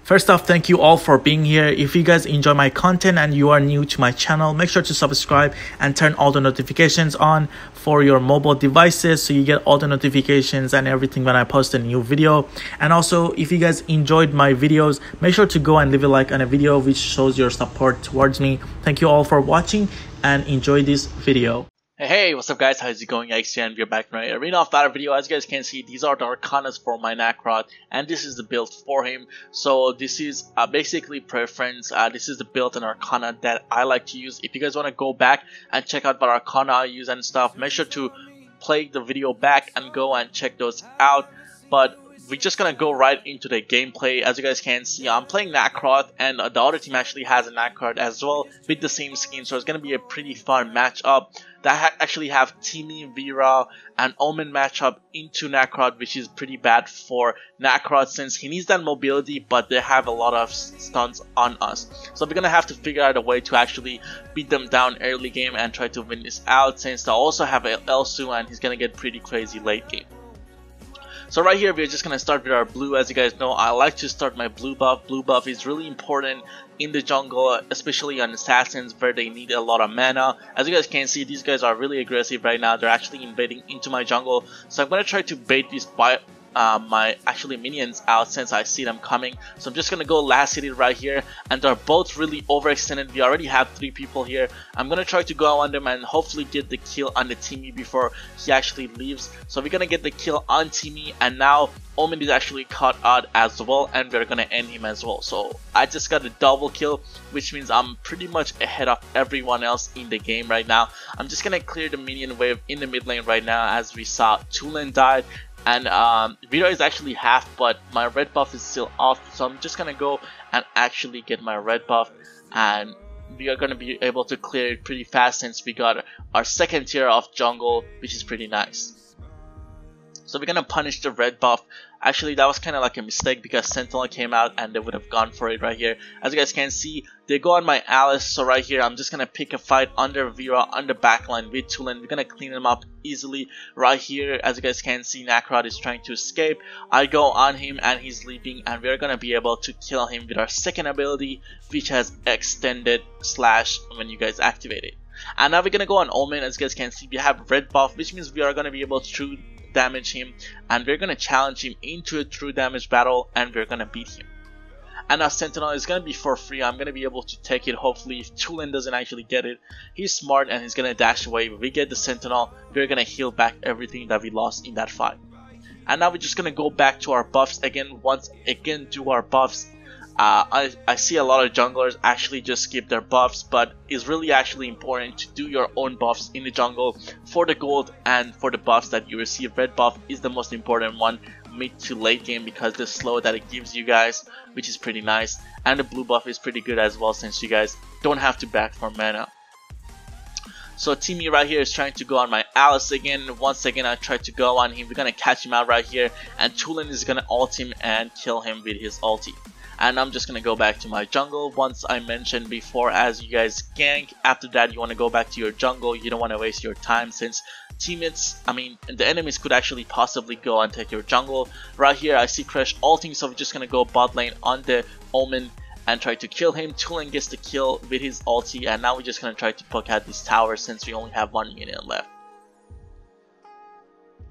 First off, thank you all for being here. If you guys enjoy my content and you are new to my channel, make sure to subscribe and turn all the notifications on for your mobile devices so you get all the notifications and everything when I post a new video. And also, if you guys enjoyed my videos, make sure to go and leave a like on a video which shows your support towards me. Thank you all for watching and enjoy this video. Hey, what's up guys, how's it going? YikeZ and we're back in my Arena of Valor video. As you guys can see, these are the ARCANAs for my Nakroth, and this is the build for him. So this is basically preference. This is the build and ARCANA that I like to use. If you guys want to go back and check out what ARCANA I use and stuff, make sure to play the video back and go and check those out. But we're just gonna go right into the gameplay. As you guys can see, I'm playing Nakroth, and the other team actually has a Nakroth as well with the same skin, so it's gonna be a pretty fun matchup. That actually have Timmy, Vera, and Omen matchup into Nakroth, which is pretty bad for Nakroth since he needs that mobility, but they have a lot of stunts on us. So we're gonna have to figure out a way to actually beat them down early game and try to win this out, since they also have Elsu and he's gonna get pretty crazy late game. So right here, we're just going to start with our blue. As you guys know, I like to start my blue buff. Blue buff is really important in the jungle, especially on assassins where they need a lot of mana. As you guys can see, these guys are really aggressive right now. They're actually invading into my jungle. So I'm going to try to bait this my minions out since I see them coming. So I'm just gonna go last hit it right here, and they're both really overextended. We already have 3 people here. I'm gonna try to go on them and hopefully get the kill on the Timmy before he actually leaves. So we're gonna get the kill on Timmy, and now Omen is actually caught out as well, and we're gonna end him as well. So I just got a double kill, which means I'm pretty much ahead of everyone else in the game right now. I'm just gonna clear the minion wave in the mid lane right now. As we saw, Tulen died, and Vera is actually half, but my red buff is still off, so I'm just gonna go and actually get my red buff, and we are gonna be able to clear it pretty fast since we got our second tier of jungle, which is pretty nice. So we're gonna punish the red buff. Actually, that was kind of like a mistake because Sentinel came out and they would have gone for it right here. As you guys can see, they go on my Alice. So right here, I'm just gonna pick a fight under Vera on the backline with Tulen. We're gonna clean him up easily right here. As you guys can see, Nakroth is trying to escape. I go on him and he's leaving, and we're gonna be able to kill him with our second ability, which has extended slash when you guys activate it. And now we're gonna go on Omen. As you guys can see, we have red buff, which means we are gonna be able to damage him, and we're gonna challenge him into a true damage battle, and we're gonna beat him. And our Sentinel is gonna be for free. I'm gonna be able to take it. Hopefully, if Tulen doesn't actually get it, he's smart and he's gonna dash away. We get the Sentinel, we're gonna heal back everything that we lost in that fight. And now we're just gonna go back to our buffs again. Once again, do our buffs. I see a lot of junglers actually just skip their buffs, but it's really actually important to do your own buffs in the jungle for the gold and for the buffs that you receive. Red buff is the most important one mid to late game because the slow that it gives you guys, which is pretty nice, and the blue buff is pretty good as well since you guys don't have to back for mana. So Timmy right here is trying to go on my Alice again. Once again, I tried to go on him. We're gonna catch him out right here, and Tulen is gonna ult him and kill him with his ulti. And I'm just gonna go back to my jungle. Once I mentioned before, as you guys gank, after that you want to go back to your jungle. You don't want to waste your time since the enemies could actually possibly go and take your jungle. Right here I see Crash ulting, so we're just gonna go bot lane on the Omen and try to kill him. Tulen gets the kill with his ulti, and now we're just gonna try to poke out this tower since we only have 1 minute left.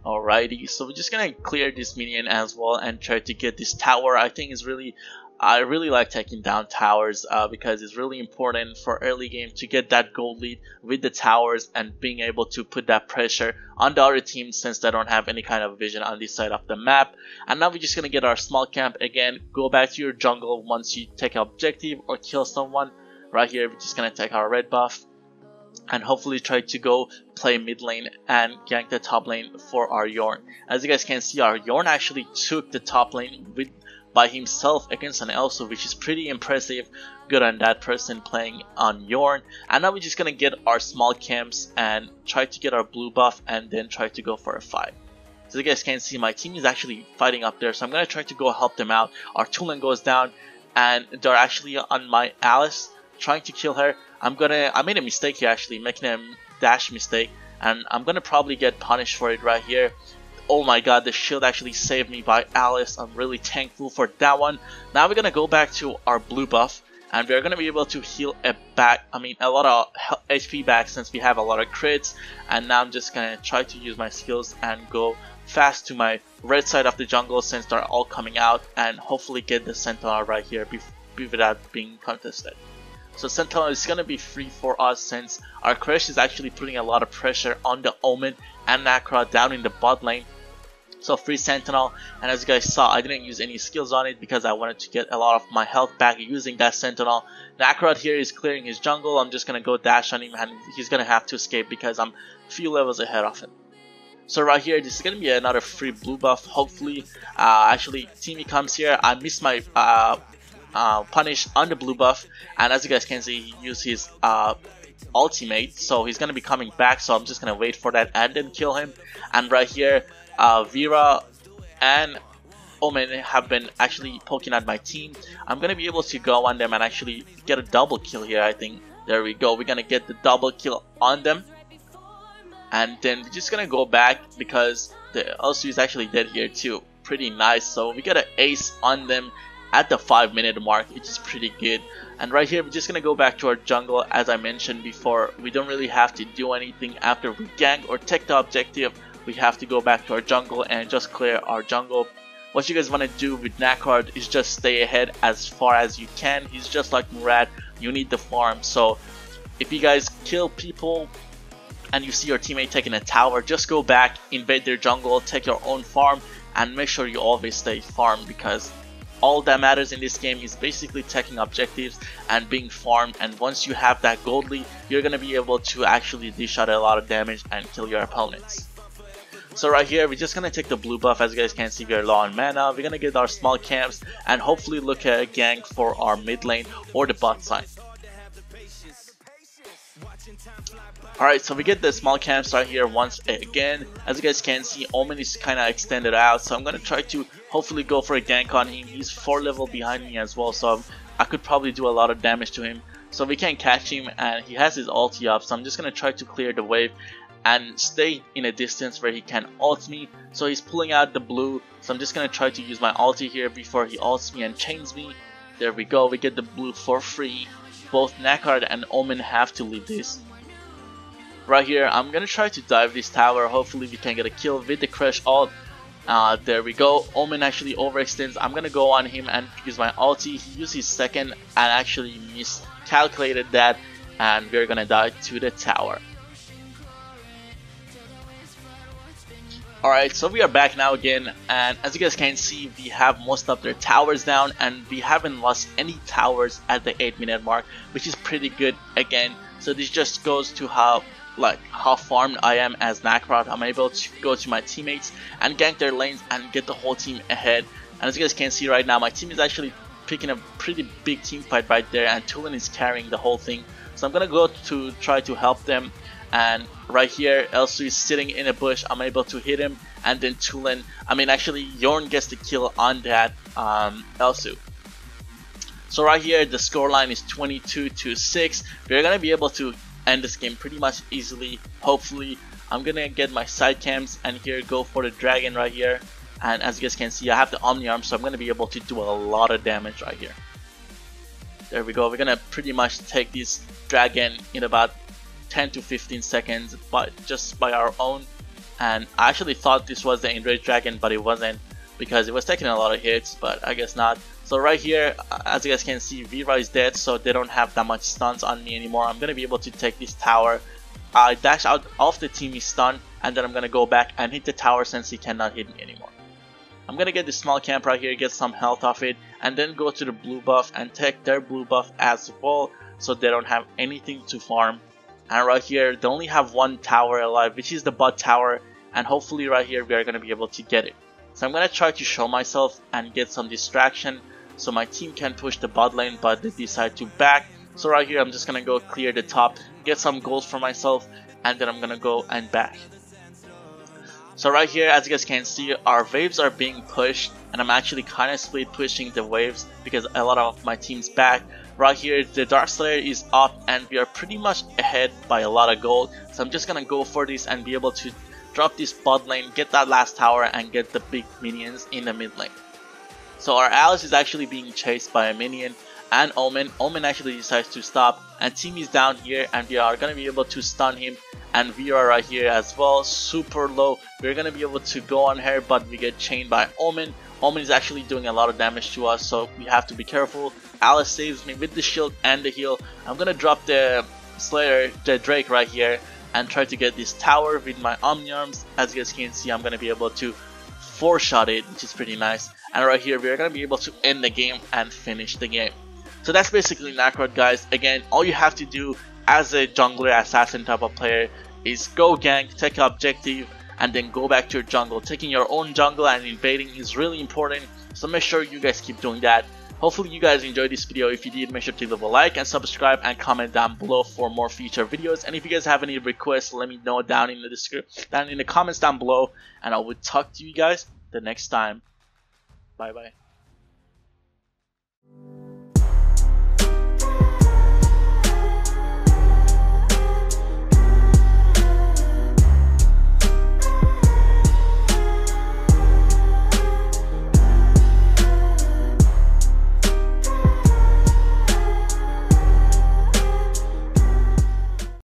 Alrighty, so we're just gonna clear this minion as well and try to get this tower. I really like taking down towers because it's really important for early game to get that gold lead with the towers and being able to put that pressure on the other team since they don't have any kind of vision on this side of the map. And now we're just gonna get our small camp again. Go back to your jungle once you take an objective or kill someone. Right here, we're just gonna take our red buff and hopefully try to go play mid lane and gank the top lane for our Yorn. As you guys can see, our Yorn actually took the top lane by himself against an Elsu, which is pretty impressive. Good on that person playing on Yorn. And now we're just gonna get our small camps and try to get our blue buff and then try to go for a fight. So you guys can see my team is actually fighting up there, so I'm gonna try to go help them out. Our Tulen goes down and they're actually on my Alice trying to kill her. I made a mistake here, actually making a dash mistake, and I'm gonna probably get punished for it right here. Oh my god, the shield actually saved me by Alice. I'm really thankful for that one. Now we're gonna go back to our blue buff, and we're gonna be able to heal a lot of HP back since we have a lot of crits. And now I'm just gonna try to use my skills and go fast to my red side of the jungle since they're all coming out, and hopefully get the Sentinel right here without being contested. So Sentinel is gonna be free for us since our Crash is actually putting a lot of pressure on the Omen and Nakroth down in the bot lane. So free Sentinel, and as you guys saw, I didn't use any skills on it because I wanted to get a lot of my health back using that Sentinel. Nakroth here is clearing his jungle. I'm just gonna go dash on him, and he's gonna have to escape because I'm a few levels ahead of him. So right here, this is gonna be another free blue buff. Hopefully, actually, Timmy comes here. I missed my punish on the blue buff, and as you guys can see, he used his ultimate, so he's gonna be coming back. So I'm just gonna wait for that and then kill him. And right here, Vera and Omen have been actually poking at my team. I'm gonna be able to go on them and actually get a double kill here. I think there we go. We're gonna get the double kill on them, and then we're just gonna go back because the Elsu is actually dead here too. Pretty nice. So we got an ace on them at the 5-minute mark, which is pretty good. And right here, we're just gonna go back to our jungle. As I mentioned before, we don't really have to do anything after we gank or take the objective. We have to go back to our jungle and just clear our jungle. What you guys want to do with Nakroth is just stay ahead as far as you can. He's just like Murad, you need the farm. So if you guys kill people and you see your teammate taking a tower, just go back, invade their jungle, take your own farm, and make sure you always stay farm, because all that matters in this game is basically taking objectives and being farmed. And once you have that gold lead, you're going to be able to actually dish out a lot of damage and kill your opponents. So right here, we're just gonna take the blue buff. As you guys can see, we are low on mana. We're gonna get our small camps and hopefully look at a gank for our mid lane or the bot side. Alright, so we get the small camps right here once again. As you guys can see, Omen is kinda extended out, so I'm gonna try to hopefully go for a gank on him. He's 4 level behind me as well, so I could probably do a lot of damage to him. So we can catch him, and he has his ulti up, so I'm just gonna try to clear the wave and stay in a distance where he can ult me. So he's pulling out the blue, so I'm just gonna try to use my ulti here before he ults me and chains me. There we go, we get the blue for free. Both Nakroth and Omen have to leave this. Right here, I'm gonna try to dive this tower. Hopefully we can get a kill with the Crash ult. There we go, Omen actually overextends. I'm gonna go on him and use my ulti. He used his second and actually miscalculated that, and we're gonna die to the tower. Alright, so we are back now again, and as you guys can see, we have most of their towers down, and we haven't lost any towers at the 8-minute mark, which is pretty good again. So this just goes to how farmed I am as Nakroth. I'm able to go to my teammates and gank their lanes and get the whole team ahead. And as you guys can see right now, my team is actually picking a pretty big team fight right there, and Tulin is carrying the whole thing. So I'm gonna go to try to help them. And right here, Elsu is sitting in a bush. I'm able to hit him, and then Yorn gets the kill on that Elsu. So right here, the scoreline is 22-6. We're gonna be able to end this game pretty much easily. Hopefully, I'm gonna get my side camps and here go for the dragon right here. And as you guys can see, I have the Omni Arm, so I'm gonna be able to do a lot of damage right here. There we go. We're gonna pretty much take this dragon in about 10 to 15 seconds just by our own. And I actually thought this was the enraged dragon, but it wasn't, because it was taking a lot of hits, but I guess not. So right here, as you guys can see, Vera is dead, so they don't have that much stuns on me anymore. I'm gonna be able to take this tower. I dash out of the team, is stunned, and then I'm gonna go back and hit the tower since he cannot hit me anymore. I'm gonna get this small camp right here, get some health off it, and then go to the blue buff and take their blue buff as well, so they don't have anything to farm. And right here, they only have one tower alive, which is the bot tower, and hopefully right here we are going to be able to get it. So I'm going to try to show myself and get some distraction so my team can push the bot lane, but they decide to back. So right here, I'm just going to go clear the top, get some gold for myself, and then I'm going to go and back. So right here, as you guys can see, our waves are being pushed, and I'm actually kind of split pushing the waves because a lot of my team's back. Right here, the Darkslayer is up, and we are pretty much ahead by a lot of gold. So I'm just gonna go for this and be able to drop this bot lane, get that last tower, and get the big minions in the mid lane. So our Alice is actually being chased by a minion and Omen. Omen actually decides to stop, and team is down here, and we are gonna be able to stun him. And we are right here as well, super low. We're gonna be able to go on her, but we get chained by Omen. Omen is actually doing a lot of damage to us, so we have to be careful. Alice saves me with the shield and the heal. I'm gonna drop the Slayer, the Drake right here, and try to get this tower with my Omni Arms. As you guys can see, I'm gonna be able to 4-shot it, which is pretty nice. And right here, we're gonna be able to end the game and finish the game. So that's basically Nakroth, guys. Again, all you have to do as a jungler, assassin type of player is go gank, take an objective, and then go back to your jungle. Taking your own jungle and invading is really important, so make sure you guys keep doing that. Hopefully you guys enjoyed this video. If you did, make sure to leave a like and subscribe and comment down below for more future videos. And if you guys have any requests, let me know down in the comments down below, and I will talk to you guys the next time. Bye bye.